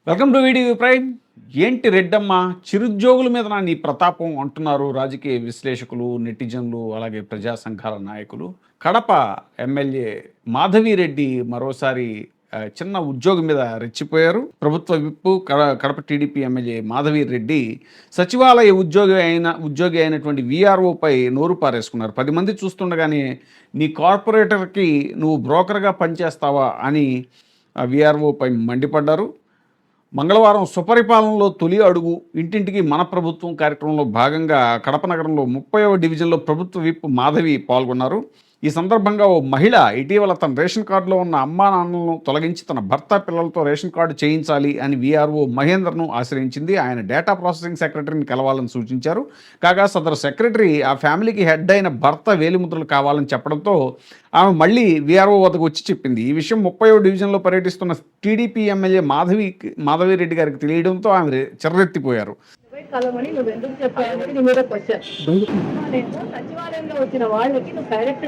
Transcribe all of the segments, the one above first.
Welcome to video prime. ఏంటి రెడ్డమ్మ చిరుద్యోగుల మీద నీ ప్రతాపం అంటున్నారు రాజకీయ విశ్లేషకులు, నెటిజన్లు, అలాగే ప్రజా సంఘాల నాయకులు. కడప ఎమ్మెల్యే మాధవిరెడ్డి మరోసారి చిన్న ఉద్యోగం మీద రెచ్చిపోయారు. ప్రభుత్వ విప్పు కడప టీడీపీ ఎమ్మెల్యే మాధవిరెడ్డి సచివాలయ ఉద్యోగి అయినటువంటి వీఆర్ఓపై నోరు పారేసుకున్నారు. 10 మంది చూస్తుండగానే నీ కార్పొరేటర్కి నువ్వు బ్రోకర్గా పనిచేస్తావా అని వీఆర్ఓపై మండిపడ్డారు. మంగళవారం సుపరిపాలనలో తొలి అడుగు ఇంటింటికి మన ప్రభుత్వం కార్యక్రమంలో భాగంగా కడప నగరంలో 30వ డివిజన్లో ప్రభుత్వ విప్ మాధవి పాల్గొన్నారు. ఈ సందర్భంగా ఓ మహిళ ఇటీవల తన రేషన్ కార్డులో ఉన్న అమ్మా నాన్నలను తొలగించి తన భర్త పిల్లలతో రేషన్ కార్డు చేయించాలి అని వీఆర్ఓ మహేందర్ను ఆశ్రయించింది. ఆయన డేటా ప్రాసెసింగ్ సెక్రటరీని కలవాలని సూచించారు. కాగా సదరు సెక్రటరీ ఆ ఫ్యామిలీకి హెడ్ అయిన భర్త వేలిముద్రలు కావాలని చెప్పడంతో ఆమె మళ్ళీ వీఆర్ఓ వద్దకు వచ్చి చెప్పింది. ఈ విషయం 30వ డివిజన్లో పర్యటిస్తున్న టీడీపీ ఎమ్మెల్యే మాధవిరెడ్డి గారికి తెలియడంతో ఆమె చెర్రెత్తిపోయారు. కలవని నువ్వు ఎందుకు చెప్పావని నీ మీద క్వశ్చన్. సచివాలయంలో వచ్చిన వాళ్ళకి నువ్వు direct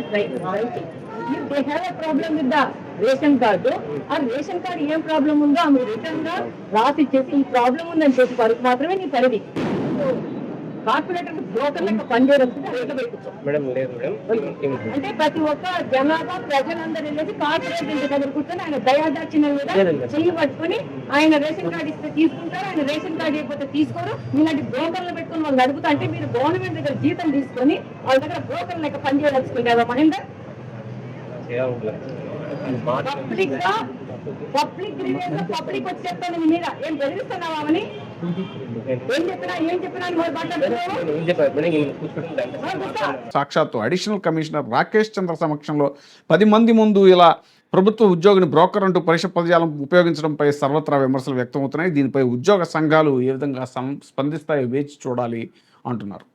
they have a problem with the ration card. ఆ రేషన్ కార్డు ఏం ప్రాబ్లం ఉందో ఆమె రిటర్న్ గా రాసి ఇచ్చేసి ఈ ప్రాబ్లం ఉందని చెప్పి వరకు మాత్రమే నీ పరిధి. కార్పొరేటర్ బ్రోకర్ లెక్క పనిచేయడం అంటే ప్రతి ఒక్క జనాభా ప్రజలందరూ వెళ్ళేసి కార్పొరేటర్ ఇంటి దగ్గర కూర్చొని ఆయన దయాదాక్షిణ్యం మీద చెయ్యి పట్టుకుని ఆయన రేషన్ కార్డు ఇస్తే తీసుకుంటారు, ఆయన రేషన్ కార్డు ఇవ్వకపోతే తీసుకోరు. ఇలాంటి బ్రోకర్లు పెట్టుకుని వాళ్ళు అడుగుతా అంటే మీరు గవర్నమెంట్ దగ్గర జీతం తీసుకొని వాళ్ళ దగ్గర బ్రోకర్ లెక్క పనిచేయదలుచుకుంటారా మహేందర్? పబ్లిక్ పబ్లిక్ వచ్చి చెప్తాను నీ మీద ఏం బెదిరిస్తున్నావని ఏం చెప్పినా సాక్షాత్తు అడిషనల్ కమిషనర్ రాకేష్ చంద్ర సమక్షంలో 10 మంది ముందు ఇలా ప్రభుత్వ ఉద్యోగిని బ్రోకర్ అంటూ పరిషత్ పదజాలం ఉపయోగించడంపై సర్వత్రా విమర్శలు వ్యక్తమవుతున్నాయి. దీనిపై ఉద్యోగ సంఘాలు ఏ విధంగా స్పందిస్తాయో వేచి చూడాలి అంటున్నారు.